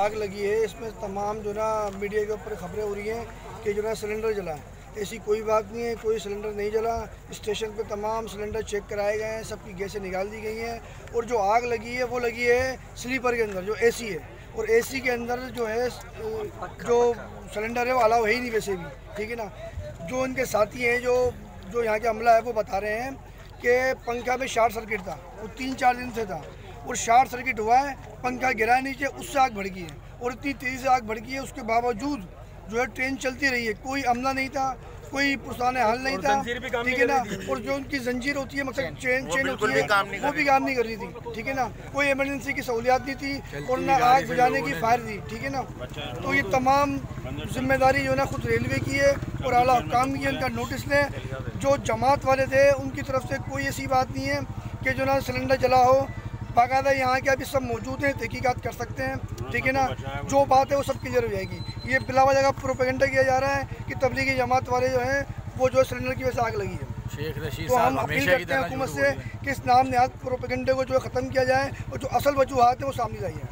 आग लगी है इसमें तमाम जो ना मीडिया के ऊपर खबरें हो रही हैं कि जो ना सिलेंडर जला है। ऐसी कोई बात नहीं है, कोई सिलेंडर नहीं जला। स्टेशन पे तमाम सिलेंडर चेक कराए गए हैं, सबकी गैसें निकाल दी गई हैं। और जो आग लगी है वो लगी है स्लीपर के अंदर जो एसी है, और एसी के अंदर जो है जो सिलेंडर है वो अलाउ है ही नहीं वैसे भी, ठीक है ना। जो उनके साथी हैं जो यहाँ के अमला है वो बता रहे हैं कि पंखा में शॉर्ट सर्किट था, वो 3-4 दिन से था, और शॉर्ट सर्किट हुआ है, पंखा गिरा नीचे, उससे आग भड़की है। और इतनी तेज़ी से आग भड़की है, उसके बावजूद जो है ट्रेन चलती रही है, कोई अमला नहीं था, कोई पुरसान हाल नहीं था, ठीक है ना। और जो उनकी जंजीर होती है, मतलब चेन होती है, वो भी काम नहीं कर रही थी, ठीक है ना। कोई इमरजेंसी की सहूलियात नहीं थी और ना आग बुझाने की फायर थी, ठीक है ना। तो ये तमाम जिम्मेदारी जो है ना खुद रेलवे की है और आला हुक्काम की है, उनका नोटिस लें। जो जमात वाले थे उनकी तरफ से कोई ऐसी बात नहीं है कि जो ना सिलेंडर जला हो। बाकायदा यहाँ के अभी सब मौजूद हैं, तहकीकात कर सकते हैं, ठीक है ना। जो बात है वो सब क्लियर हो जाएगी। ये बिला वजह का प्रोपेगेंडा किया जा रहा है कि तबलीगी जमात वाले जो हैं वो जो सिलेंडर की वजह से आग लगी है। तो हम अपील करते हैं हुकूमत से कि इस नाम नहाद प्रोपेगेंडे को जो ख़त्म किया जाए और जो असल वजूहात है वो सामने लाई है।